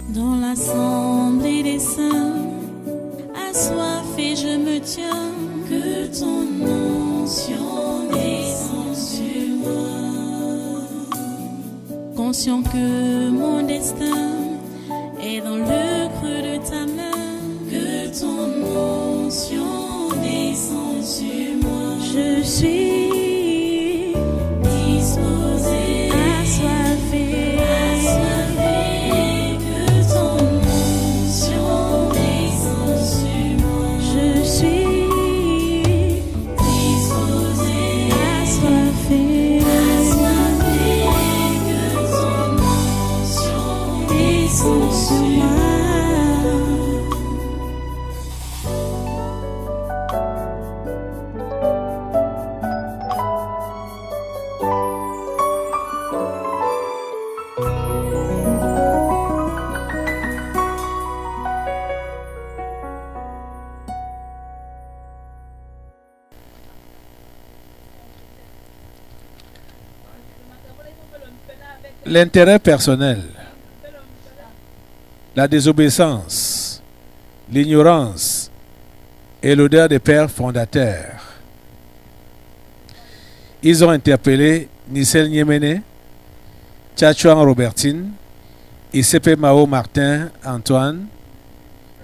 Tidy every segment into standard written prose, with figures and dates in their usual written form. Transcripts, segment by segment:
Dans l'assemblée des saints, assoiffé je me tiens, que ton onction descende sur moi. Conscient que mon destin est dans le creux de ta main, que ton onction descende sur moi. Je suis disposé, assoiffé, que ton onction descende sur moi. Je suis disposé, assoiffé, que ton onction descende sur moi. L'intérêt personnel, la désobéissance, l'ignorance et l'odeur des pères fondateurs. Ils ont interpellé Nicel Niemene, Tchatchouan Robertine, Isepe Mao Martin Antoine,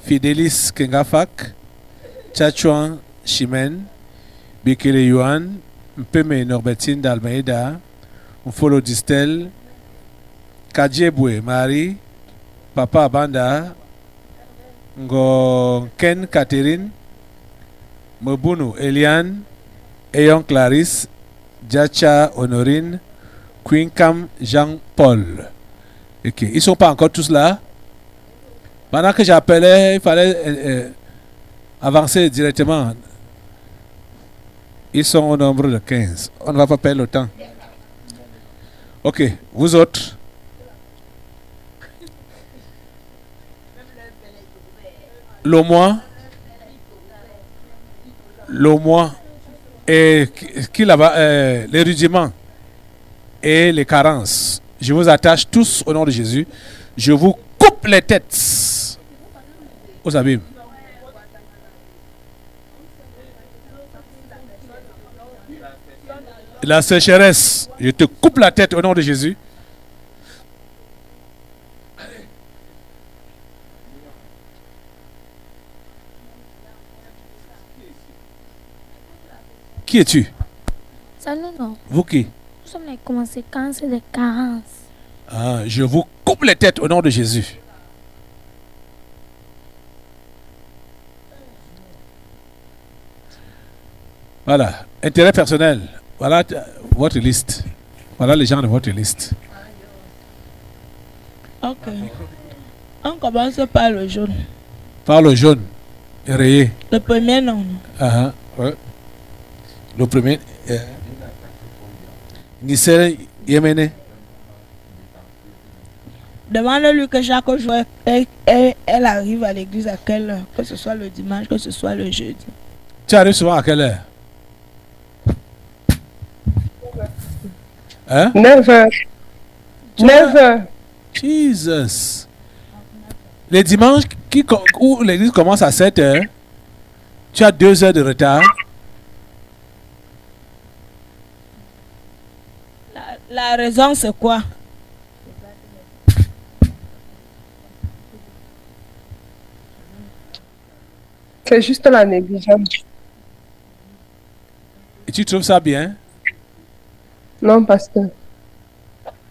Fidelis Kengafak, Tchatchouan Chimène, Bikele Yuan, Mpeme Norbertine d'Almeida, Mfolo Distel, Kadjebwe Marie, Papa Banda, Ngo Ken Catherine, Mobunu Eliane, Eyon Clarisse, Djacha Honorine, Queen Cam Jean-Paul. Ok, ils ne sont pas encore tous là. Pendant que j'appelais, il fallait avancer directement. Ils sont au nombre de 15. On ne va pas perdre le temps. Ok, vous autres. Le mois et qui là-bas, les rudiments et les carences. Je vous attache tous au nom de Jésus. Je vous coupe les têtes aux abîmes. La sécheresse, je te coupe la tête au nom de Jésus. Qui es-tu? Salut, non. Vous qui? Nous sommes les conséquences des carences. Ah, je vous coupe les têtes au nom de Jésus. Voilà. Intérêt personnel. Voilà votre liste. Voilà les gens de votre liste. Ok. On commence par le jaune. Par le jaune. Rayé. Le premier nom. Ouais. Le premier. Nicel Yemene. Demande-lui que chaque jour, elle arrive à l'église à quelle heure, que ce soit le dimanche, que ce soit le jeudi. Tu arrives souvent à quelle heure? 9h. 9h. Jesus. Les dimanches où l'église commence à 7h, tu as 2 heures de retard. La raison, c'est quoi? C'est juste la négligence. Et tu trouves ça bien? Non, pasteur.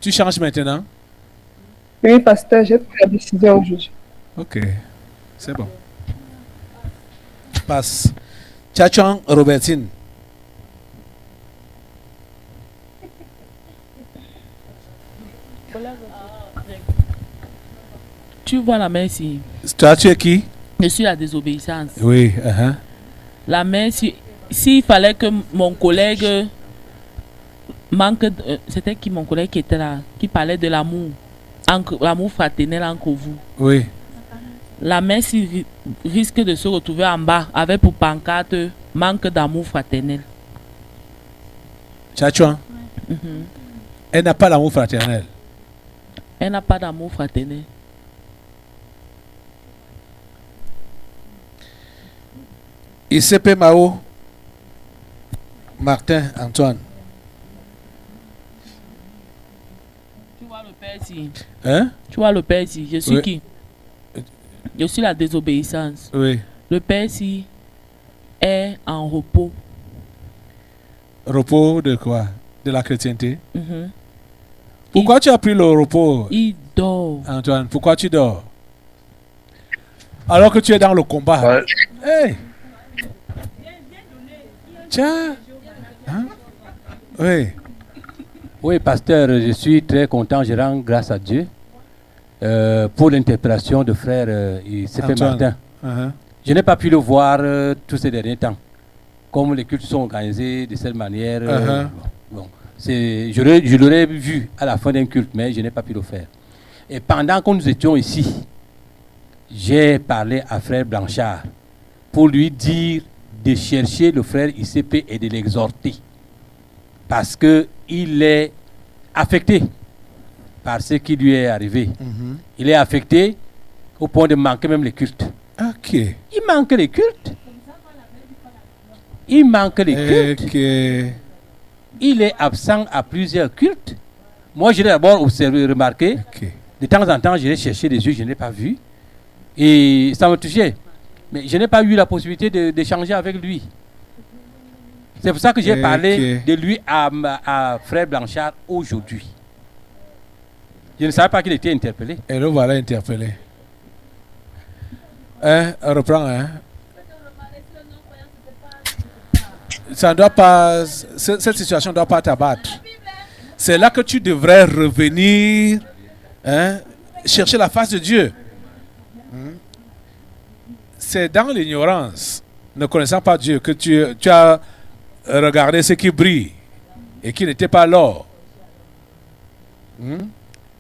Tu changes maintenant? Oui, pasteur, j'ai pris la décision aujourd'hui. Ok. C'est bon. Passe. Tchatchouan Robertine. Tu vois la main ici. Toi, tu es qui? Je suis la désobéissance. Oui. La main, s'il fallait que mon collègue manque... c'était qui mon collègue qui était là? Qui parlait de l'amour. L'amour fraternel entre vous. Oui. La main risque de se retrouver en bas avec pour pancarte manque d'amour fraternel. Tchatchouan. Elle n'a pas l'amour fraternel. Elle n'a pas d'amour fraternel. ICP Mao, Martin Antoine. Tu vois le père ici. Hein? Tu vois le père ici. Je suis Oui. qui? Je suis la désobéissance. Oui. Le père ici est en repos. Repos de quoi? De la chrétienté. Mhm. Pourquoi tu as pris le repos, Il dort. Antoine? Pourquoi tu dors? Alors que tu es dans le combat. Ouais. Hey! Tiens! Hein? Oui. Oui, pasteur, je suis très content. Je rends grâce à Dieu pour l'interpellation de frère ICP Antoine. Martin. Uh-huh. Je n'ai pas pu le voir tous ces derniers temps. Comme les cultes sont organisés de cette manière, bon, je l'aurais vu à la fin d'un culte, mais je n'ai pas pu le faire. Et pendant que nous étions ici, j'ai parlé à frère Blanchard pour lui dire de chercher le frère ICP et de l'exhorter. Parce qu'il est affecté par ce qui lui est arrivé. Mhm. Il est affecté au point de manquer même les cultes. Ok. Il manque les cultes. Il manque les cultes. Ok. Il est absent à plusieurs cultes. Moi, je l'ai d'abord observé, remarqué. Ok. De temps en temps, je l'ai cherché des yeux, je ne l'ai pas vu. Et ça me touchait. Mais je n'ai pas eu la possibilité d'échanger avec lui. C'est pour ça que j'ai parlé de lui à frère Blanchard aujourd'hui. Je ne savais pas qu'il était interpellé. Et le voilà interpellé. Hein? Reprends, hein? Ça ne doit pas, cette situation ne doit pas t'abattre. C'est là que tu devrais revenir, hein, chercher la face de Dieu. C'est dans l'ignorance, ne connaissant pas Dieu, que tu as regardé ce qui brille et qui n'était pas l'or.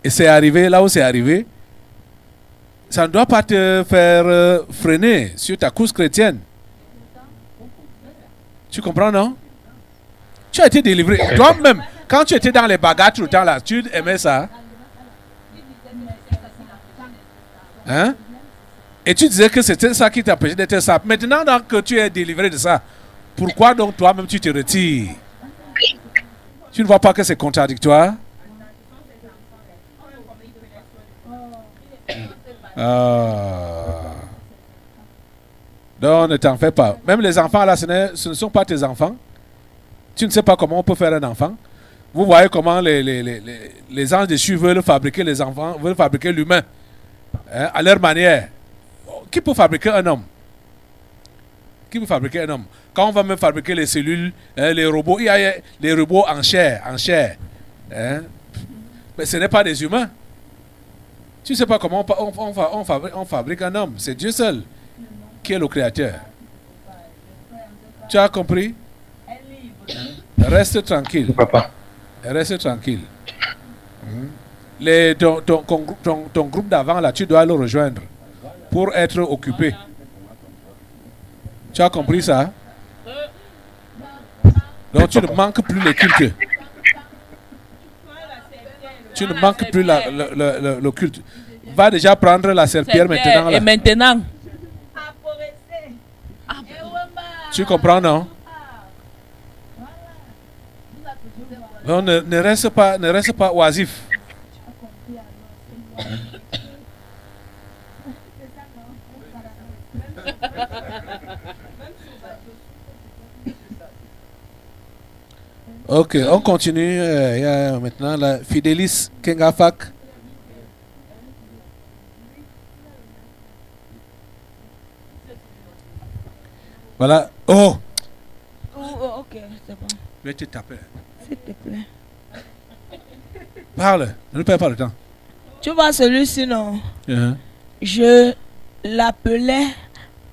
Et c'est arrivé là où c'est arrivé. Ça ne doit pas te faire freiner sur ta course chrétienne. Tu comprends, non? Tu as été délivré. Toi-même, quand tu étais dans les bagarres tout le temps là, tu aimais ça. Hein? Et tu disais que c'était ça qui t'empêchait d'être ça. Maintenant donc, que tu es délivré de ça, pourquoi donc toi-même tu te retires? Tu ne vois pas que c'est contradictoire? Donc ne t'en fais pas. Même les enfants là, ce ne sont pas tes enfants. Tu ne sais pas comment on peut faire un enfant. Vous voyez comment les anges déchus veulent fabriquer les enfants, veulent fabriquer l'humain, hein, à leur manière. Qui peut fabriquer un homme? Qui peut fabriquer un homme? Quand on va même fabriquer les cellules, hein, les robots, il y a les robots en chair. Hein. Mais ce n'est pas des humains. Tu ne sais pas comment on fabrique un homme. C'est Dieu seul qui est le créateur. Tu as compris? Reste tranquille. Papa. Reste tranquille. Ton groupe d'avant, là, tu dois le rejoindre pour être occupé. Tu as compris ça? Donc tu ne manques plus les cultes. Tu ne manques plus le culte. Va déjà prendre la serpillère maintenant. Là. Et maintenant, Tu comprends, non? Non, ne reste pas oisif. Ok, on continue. Il y a maintenant la Fidelis Kengafak. Voilà. Oh! Oh, ok, c'est bon. Je vais te taper. S'il te plaît. Parle, ne perds pas le temps. Tu vois celui-ci, non? Uh-huh. Je l'appelais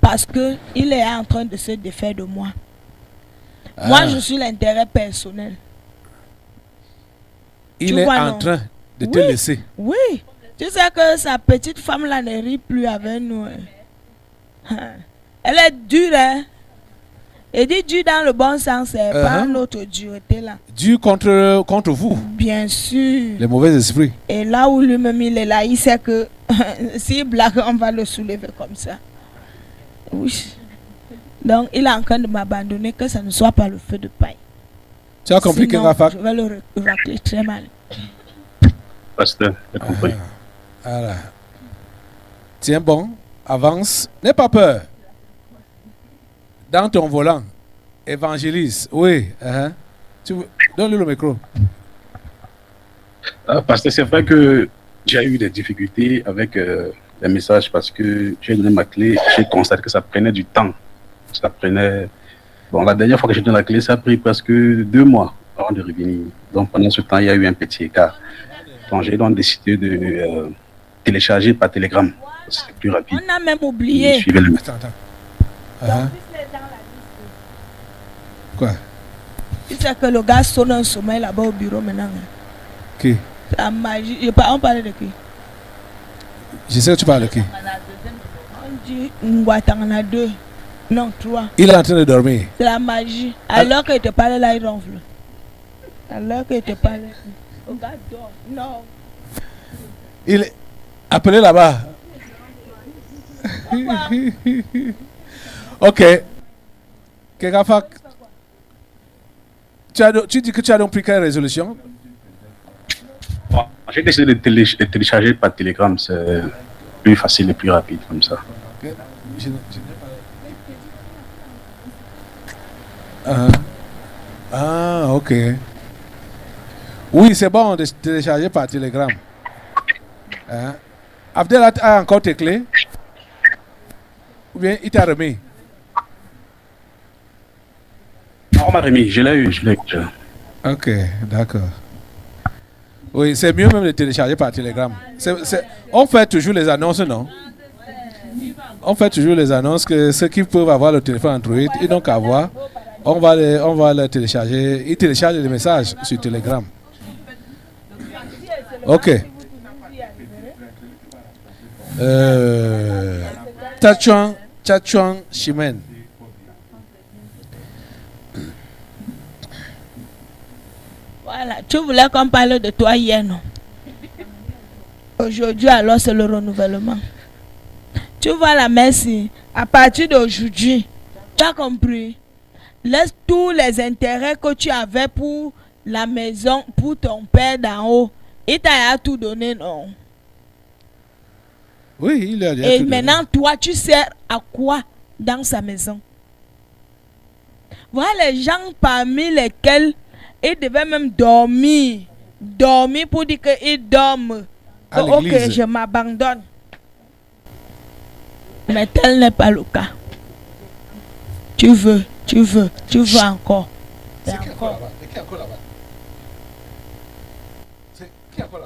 parce que il est en train de se défaire de moi. Moi, Ah. je suis l'intérêt personnel. Il Tu est vois, en non? train de te Oui. laisser. Oui. Tu sais que sa petite femme là ne rit plus avec nous. Hein. Elle est dure, hein? Et dit dure dans le bon sens, hein, pas notre dureté là. Dieu contre vous, Bien sûr. les mauvais esprits. Et là où lui-même il est là, il sait que s'il blague, on va le soulever comme ça. Oui. Donc, il est en train de m'abandonner, que ça ne soit pas le feu de paille. Tu as compris, Sinon, Kengafak? je vais le racler très mal. Pasteur, j'ai compris. Voilà. Tiens bon, avance. N'aie pas peur. Dans ton volant, évangélise. Oui. Donne-lui le micro. Pasteur, c'est vrai que j'ai eu des difficultés avec les messages parce que j'ai donné ma clé. J'ai constaté que ça prenait du temps. Ça prenait. Bon, la dernière fois que j'ai donné la clé, ça a pris presque 2 mois avant de revenir. Donc pendant ce temps, il y a eu un petit écart. Donc j'ai donc décidé de télécharger par télégramme. C'est plus rapide. On a même oublié. Suivez le Attends. Quoi? Tu sais que le gars sonne un sommeil là-bas au bureau maintenant. Qui? La magie. On parlait de qui? Je sais que tu parles de qui? On dit Ngwatangana 2. Non, 3. Il est en train de dormir. C'est la magie. Alors qu'il te parlait là, il ronfle. Alors qu'il te parlait. Le gars dort. Non. Il est appelé là-bas. Ok. Kengafak, tu dis que tu as donc pris quelle résolution? Bon, j'ai décidé de télécharger par télégramme. C'est plus facile et plus rapide comme ça. Ah, ok. Oui, c'est bon de télécharger par télégramme. Abdel a encore tes clés? Ou bien il t'a remis? On m'a remis, je l'ai eu. Ok, d'accord. Oui, c'est mieux même de télécharger par télégramme. On fait toujours les annonces, non? On fait toujours les annonces que ceux qui peuvent avoir le téléphone Android, ils n'ont qu'à voir. On va le télécharger. Ils téléchargent les messages sur Telegram. Ok. Tchachuan Chimène. Voilà, tu voulais qu'on parle de toi hier, non? Aujourd'hui, alors, c'est le renouvellement. Tu vois la merci. À partir d'aujourd'hui, tu as compris? Laisse tous les intérêts que tu avais pour la maison, pour ton père d'en haut. Il t'a tout donné, non? Oui, il a dit. Et maintenant, toi, tu sers à quoi dans sa maison? Voilà les gens parmi lesquels ils devaient même dormir. Dormir pour dire qu'ils dorment. Ok, je m'abandonne. Mais tel n'est pas le cas. Tu veux encore. C'est qui encore là-bas? Qui encore là-bas? C'est qui encore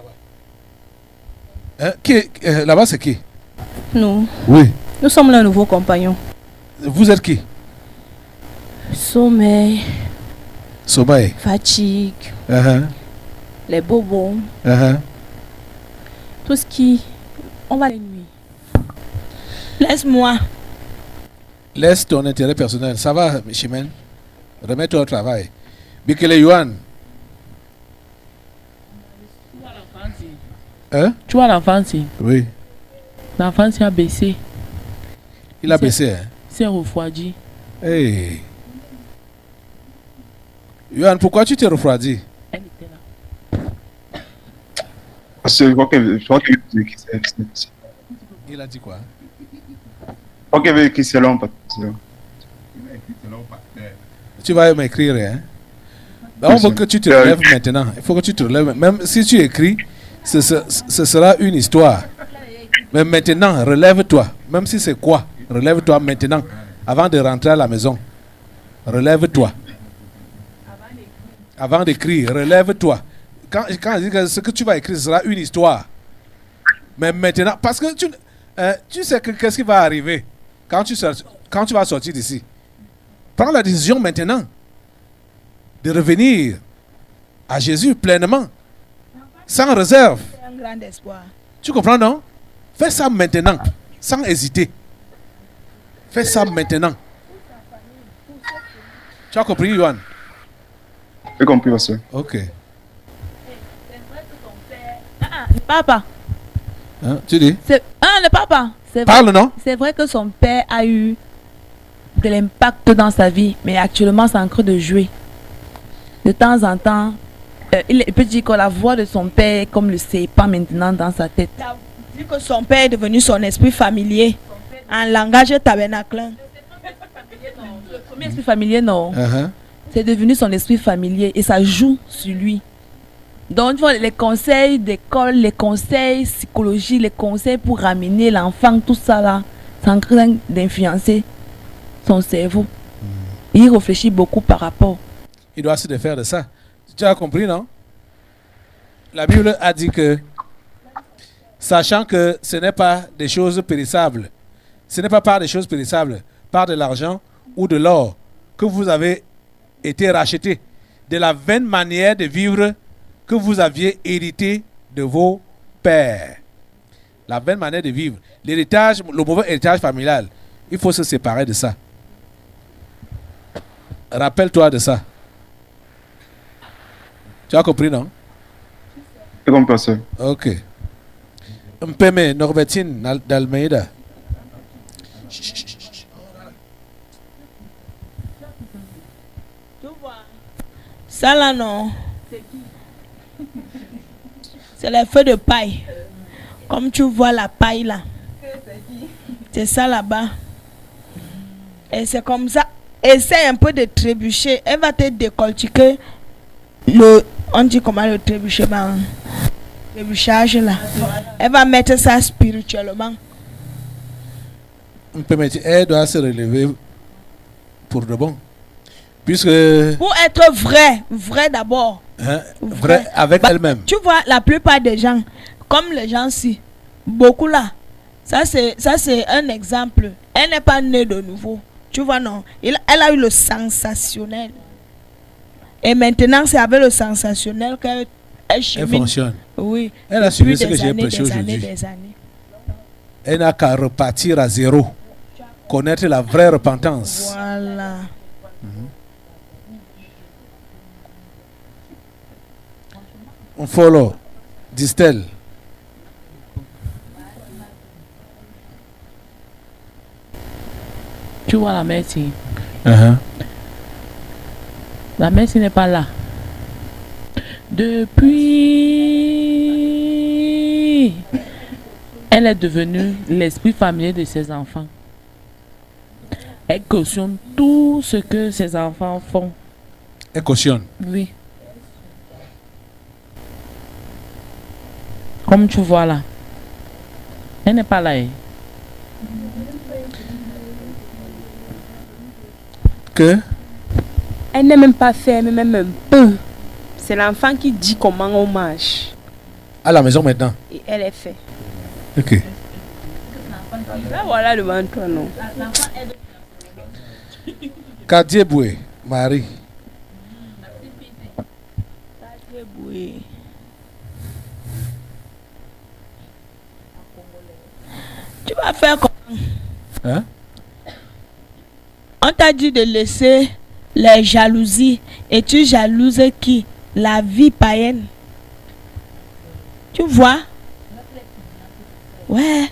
là-bas? Là-bas, c'est qui? Nous. Oui. Nous sommes le nouveau compagnon. Vous êtes qui? Sommeil. Sommeil. Fatigue. Les bobos. Tout ce qui... On va les nuits. Laisse-moi. Laisse ton intérêt personnel. Ça va, Chimène? Remets-toi au travail. Bikele Yuan. Tu vois l'enfant ici? Oui. L'enfant a baissé. Il a baissé, hein? C'est refroidi. Hey. Yuan, pourquoi tu t'es refroidi? Elle était là. Parce que je crois que Il a dit quoi? Tu vas m'écrire, hein? Ben, on veut que tu te relèves maintenant. Il faut que tu te relèves. Même si tu écris, ce sera une histoire. Mais maintenant, relève-toi. Même si c'est quoi, relève-toi maintenant. Avant de rentrer à la maison. Relève-toi. Avant d'écrire, relève-toi. Quand je dis que ce que tu vas écrire sera une histoire. Mais maintenant, parce que tu sais qu'est-ce qui va arriver quand tu vas sortir d'ici. Prends la décision maintenant de revenir à Jésus pleinement, sans réserve. C'est un grand espoir. Tu comprends, non? Fais ça maintenant, sans hésiter. Fais ça maintenant. Tu as compris, Yohan? J'ai compris, monsieur. Ok. Papa. Hein, tu dis? Le papa. Parle, non? C'est vrai que son père a eu de l'impact dans sa vie, mais actuellement, c'est en train de jouer. De temps en temps, il peut dire que la voix de son père, comme le sait pas maintenant dans sa tête. Dit que son père est devenu son esprit familier. En langage tabernaclin. Le premier esprit familier, non. C'est devenu son esprit familier et ça joue sur lui. Donc, les conseils d'école, les conseils psychologiques, les conseils pour ramener l'enfant, tout ça là, c'est en train d'influencer son cerveau. Il réfléchit beaucoup par rapport. Il doit se défaire de ça. Tu as compris, non? La Bible a dit que, sachant que ce n'est pas des choses périssables, ce n'est pas par des choses périssables, par de l'argent ou de l'or, que vous avez été rachetés, de la vaine manière de vivre que vous aviez hérité de vos pères. La vaine manière de vivre. L'héritage, le mauvais héritage familial, il faut se séparer de ça. Rappelle-toi de ça. Tu as compris, non? C'est comme pasteur. Ok. Mpeme Norbertine d'Almeida. Ça là, non. C'est les feux de paille. Comme tu vois la paille là. C'est ça là-bas. Et c'est comme ça. Essaye un peu de trébucher. Elle va te décortiquer on dit comment le trébuchement. Trébuchage là. Elle va mettre ça spirituellement. Elle doit se relever pour de bon. Puisque... Pour être vrai d'abord. Hein, vrai avec elle-même. Tu vois, la plupart des gens, comme les gens-ci, beaucoup là, ça c'est un exemple. Elle n'est pas née de nouveau. Tu vois, non. Elle a eu le sensationnel. Et maintenant, c'est avec le sensationnel qu'elle fonctionne. Oui. Elle a suivi ce que j'ai prêché aujourd'hui. Elle n'a qu'à repartir à zéro. Connaître la vraie repentance. Voilà. On follow. Distel. Tu vois la mère ici. La mère ici n'est pas là. Depuis, elle est devenue l'esprit familier de ses enfants. Elle cautionne tout ce que ses enfants font. Elle cautionne. Oui. Comme tu vois là. Elle n'est pas là. Que? Elle n'est même pas ferme, même un peu. C'est l'enfant qui dit comment on marche. À la maison maintenant. Et elle est fait. Ok. Là, voilà devant toi, non. Cartier Boué, Marie. Tu vas faire comment? Hein? On t'a dit de laisser les jalousies. Et tu jalouses qui? La vie païenne. Tu vois? Ouais.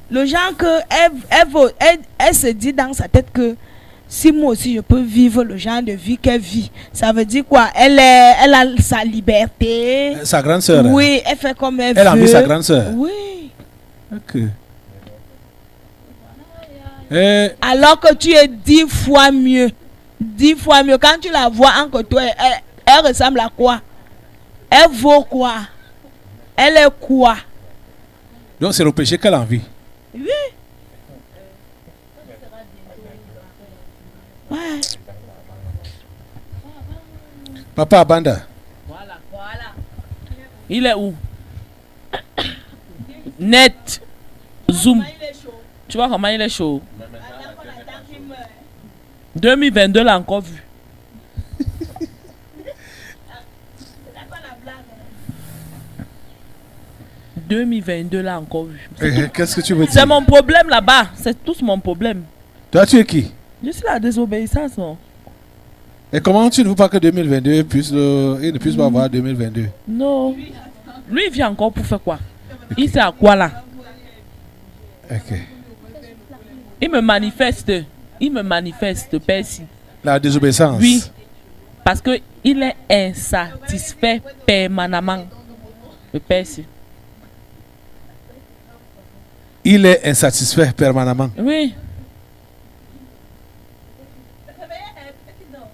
Le genre que elle se dit dans sa tête que si moi aussi je peux vivre le genre de vie qu'elle vit, ça veut dire quoi? Elle a sa liberté. Sa grande sœur. Oui, elle fait comme elle veut. Elle a mis sa grande sœur. Oui. Ok. Et... Alors que tu es 10 fois mieux. 10 fois mieux. Quand tu la vois entre toi, elle ressemble à quoi? Elle vaut quoi? Elle est quoi? Donc c'est le péché qu'elle a envie. Oui. Ouais. Papa Banda. Voilà. Il est où? Net. Zoom. Tu vois comment il est chaud? 2022 l'a encore vu. 2022 l'a encore vu. Qu'est-ce que tu veux dire? C'est mon problème là-bas. C'est tous mon problème. Toi, tu es qui? Je suis la désobéissance, non? Et comment tu ne veux pas que 2022 puisse il ne puisse pas avoir 2022? Non. Lui, il vient encore pour faire quoi? Il sait à quoi là? Ok. Il me manifeste. Il me manifeste, Percy. La désobéissance. Oui. Parce qu'il est insatisfait permanemment. Le Percy. Il est insatisfait permanemment. Oui.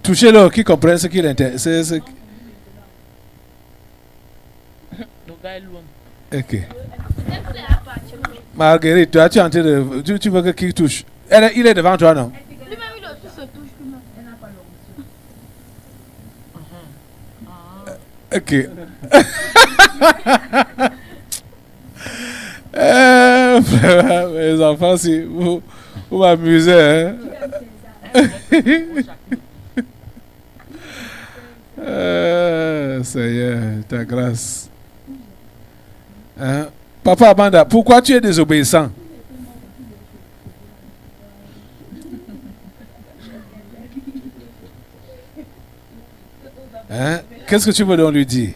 Touchez-le, qui comprend ce qu'il intéresse. Le gars est loin. Ok. Marguerite, toi, tu es en train de. Tu veux que qui touche? Il est devant toi, non? Lui-même, il aussi se touche lui-même. Elle n'a pas Ok. Mes enfants, si vous m'amusez, hein? Seigneur, ta grâce. Hein? Papa Amanda, pourquoi tu es désobéissant? Hein? Qu'est-ce que tu veux donc lui dire?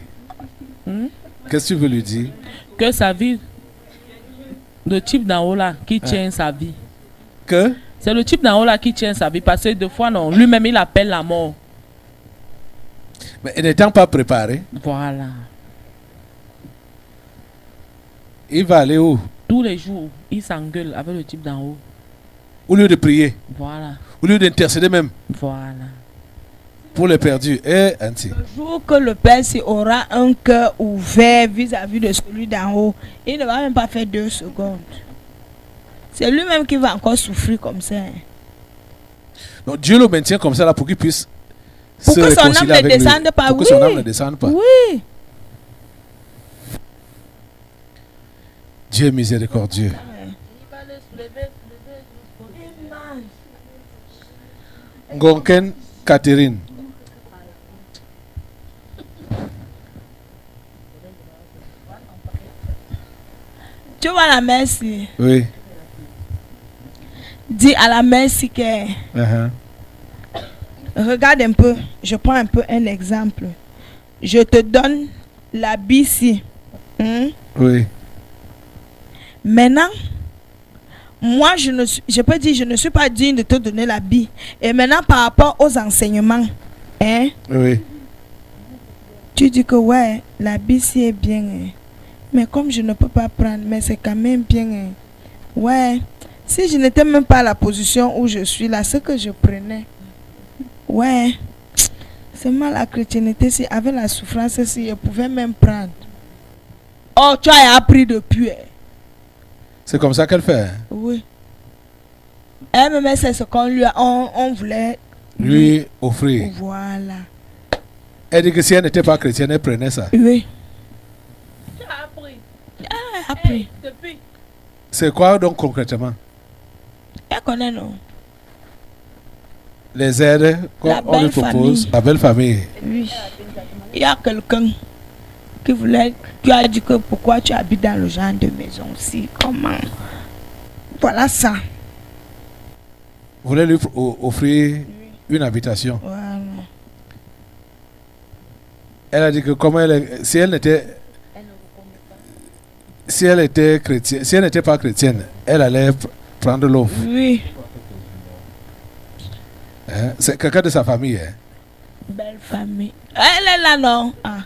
Qu'est-ce que tu veux lui dire? Que sa vie, le type d'en haut là qui tient sa vie. Que? C'est le type d'en haut là qui tient sa vie parce que deux fois non, lui-même il appelle la mort. Mais n'étant pas préparé. Voilà. Il va aller où? Tous les jours, il s'engueule avec le type d'en haut. Au lieu de prier. Voilà. Au lieu d'intercéder même. Voilà. Pour les perdus. Eh, Auntie. Le jour que le Père aura un cœur ouvert vis-à-vis de celui d'en haut, il ne va même pas faire 2 secondes. C'est lui-même qui va encore souffrir comme ça. Donc Dieu le maintient comme ça là pour qu'il puisse pour se que son âme réconcilier ne avec lui. descende pas. Pour que Oui. son âme ne descende pas. Oui. Dieu est miséricordieux. Ngonken Catherine. Tu vois la merci. Oui. Dis à la merci que regarde un peu, je prends un peu un exemple. Je te donne la ici. Oui. Maintenant, moi je peux dire je ne suis pas digne de te donner la bille. Et maintenant par rapport aux enseignements, hein? Oui. Tu dis que ouais, la bille est bien. Hein. Mais comme je ne peux pas prendre, mais c'est quand même bien. Hein. Ouais. Si je n'étais même pas à la position où je suis là, ce que je prenais. Ouais. C'est mal la chrétienté, si avec la souffrance, si je pouvais même prendre. Oh, tu as appris depuis. C'est comme ça qu'elle fait. Hein? Oui. Elle-même, c'est ce qu'on lui a, on voulait lui offrir. Voilà. Elle dit que si elle n'était pas chrétienne, elle prenait ça. Oui. Tu as appris. Ah, appris. Depuis. C'est quoi donc concrètement? Elle connaît, non? Les aides qu'on lui propose, la belle famille. Oui. Il y a quelqu'un qui voulait, tu as dit que pourquoi tu habites dans le genre de maison aussi, comment? Voilà ça. Vous voulez lui offrir une habitation. Voilà. Elle a dit que comment si elle était chrétienne, si elle n'était pas chrétienne, elle allait prendre l'offre. Oui. Hein? C'est quelqu'un de sa famille. Hein? Belle famille. Elle est là, non? Ah.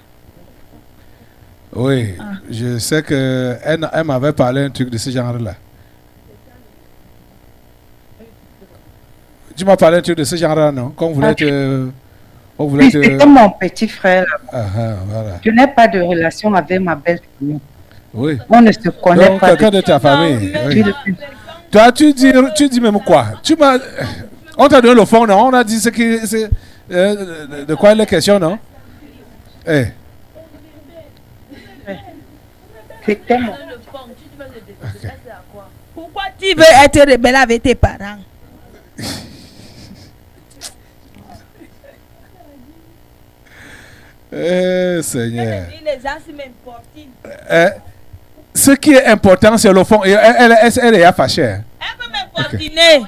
Oui, je sais que elle m'avait parlé un truc de ce genre-là. Tu m'as parlé un truc de ce genre-là, non? Qu'on voulait te... Oui, c'était mon petit frère. Voilà. Je n'ai pas de relation avec ma belle famille. Oui. On ne se connaît donc, pas. Quelqu'un de ta famille. Oui. Toi, tu dis même quoi? On t'a donné le fond, non? On a dit de quoi il est question, non? Eh. C'était mon... Okay. Pourquoi tu veux être rebelle avec tes parents? Seigneur. Les gens m'importunent. Ce qui est important, c'est le fond. Elle est fâchée. Elle peut m'importuner.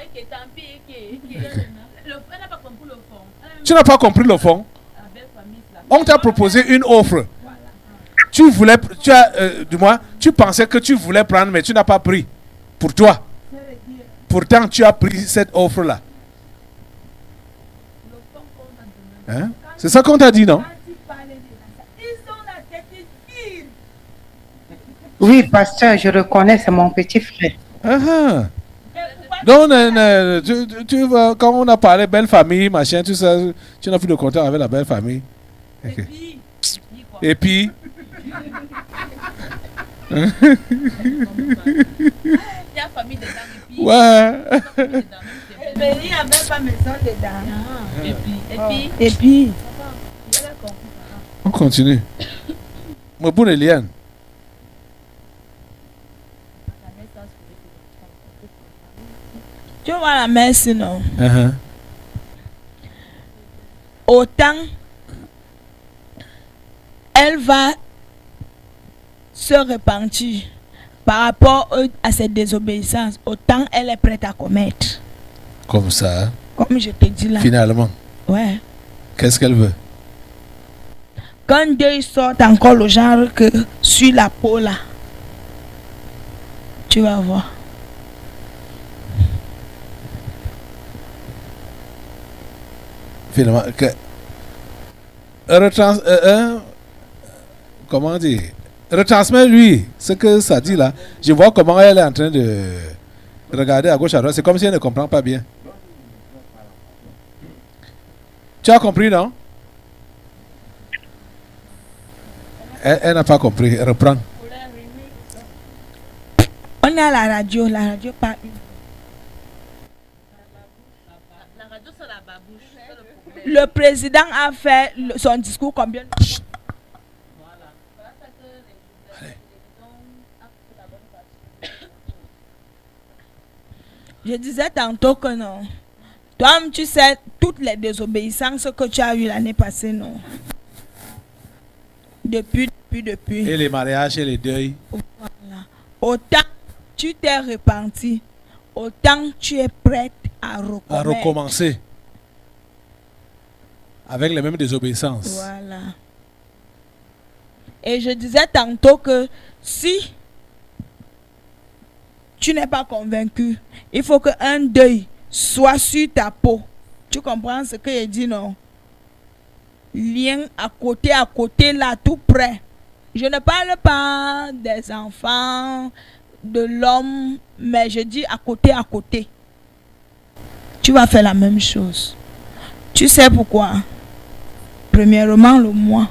Tu n'as pas compris le fond. On t'a proposé une offre. Tu voulais, du moins, tu pensais que tu voulais prendre, mais tu n'as pas pris. Pour toi. Pourtant, tu as pris cette offre-là. Hein? C'est ça qu'on t'a dit, non? Oui, pasteur, je reconnais, c'est mon petit frère. Donc, tu vois, quand on a parlé belle famille, machin, tout ça, tu n'as plus de contact avec la belle famille. Okay. Et puis il y a famille dedans. Ouais. Mais il n'y a même pas maison dedans. Et puis. On continue. Mon bon Eliane. Tu vois la messe, non? Uh-huh. Autant elle va se repentir par rapport à cette désobéissance, autant elle est prête à commettre. Comme ça. Hein? Comme je te dis là. Finalement. Ouais. Qu'est-ce qu'elle veut? Quand Dieu sort encore le genre que sur la peau là, tu vas voir. Finalement, comment dire? Retransmets lui ce que ça dit là. Je vois comment elle est en train de regarder à gauche à droite. C'est comme si elle ne comprend pas bien. Tu as compris, non? Elle n'a pas compris. Reprends. On est à la radio pas une. Le président a fait son discours combien de fois? Je disais tantôt que non. Toi, tu sais toutes les désobéissances que tu as eues l'année passée, non? Depuis. Et les mariages et les deuils. Voilà. Autant tu t'es repenti, autant tu es prête à recommencer. Avec les mêmes désobéissances. Voilà. Et je disais tantôt que si tu n'es pas convaincu, il faut qu'un deuil soit sur ta peau. Tu comprends ce que je dis, non? Lien à côté, là, tout près. Je ne parle pas des enfants, de l'homme, mais je dis à côté. Tu vas faire la même chose. Tu sais pourquoi? Premièrement, le moi.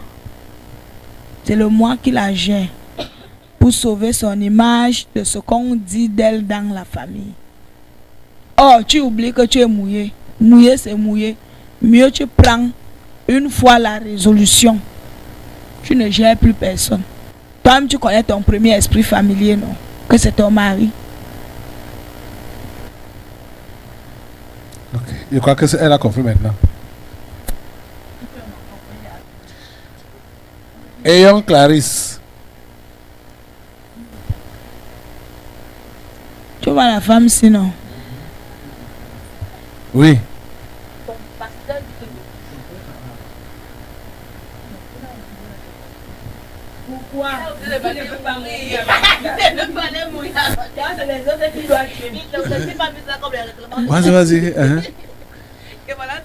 C'est le moi qui la gère pour sauver son image de ce qu'on dit d'elle dans la famille. Oh, tu oublies que tu es mouillé. Mouillé, c'est mouillé. Mieux tu prends une fois la résolution. Tu ne gères plus personne. Toi-même, tu connais ton premier esprit familier, non? Que c'est ton mari. Ok. Je crois qu'elle a compris maintenant. Ayons Clarisse. Tu vois la femme sinon? Oui. Pourquoi? Vas-y.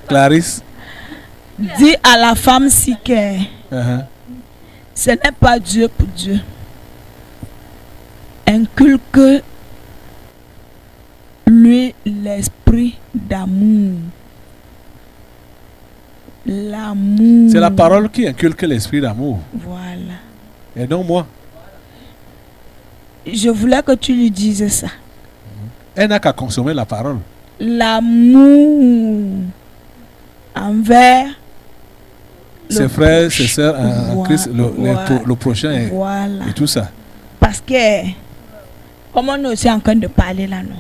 Clarisse. Dis à la femme si que ce n'est pas Dieu pour Dieu. Inculque lui l'esprit d'amour. L'amour. C'est la parole qui inculque l'esprit d'amour. Voilà. Et non moi. Je voulais que tu lui dises ça. Elle n'a qu'à consommer la parole. L'amour envers ses frères, ses sœurs en Christ, le prochain et tout ça. Parce que, comme on est aussi en train de parler là, non?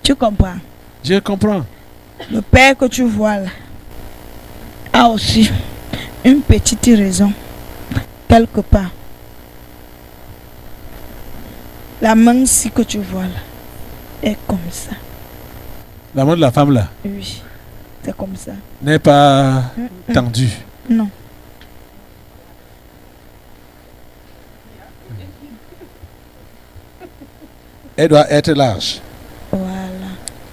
Tu comprends? Je comprends. Le père que tu vois là a aussi une petite raison, quelque part. La main-ci que tu vois là est comme ça. La main de la femme là? Oui. C'est comme ça. N'est pas tendu. Non. Elle doit être large. Voilà.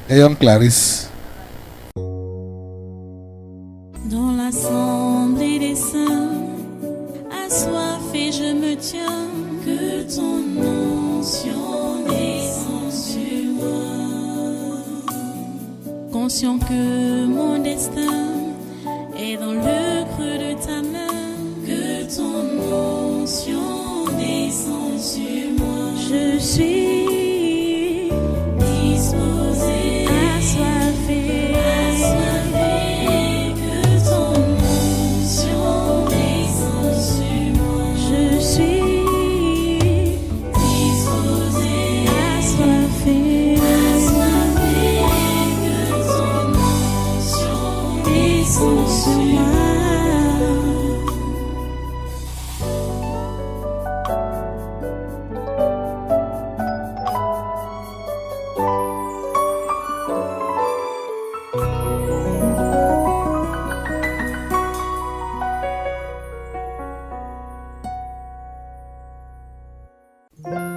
Ayons Clarisse. Dans l'assemblée des saints, assoiffé je me tiens, que ton onction descende sur moi. Conscient que mon destin est dans le creux de ta main, que ton onction descende sur moi. Je suis disposée, assoiffée, que ton onction descende sur moi. Je suis disposée, assoiffée, que ton onction descende sur moi. Thank you.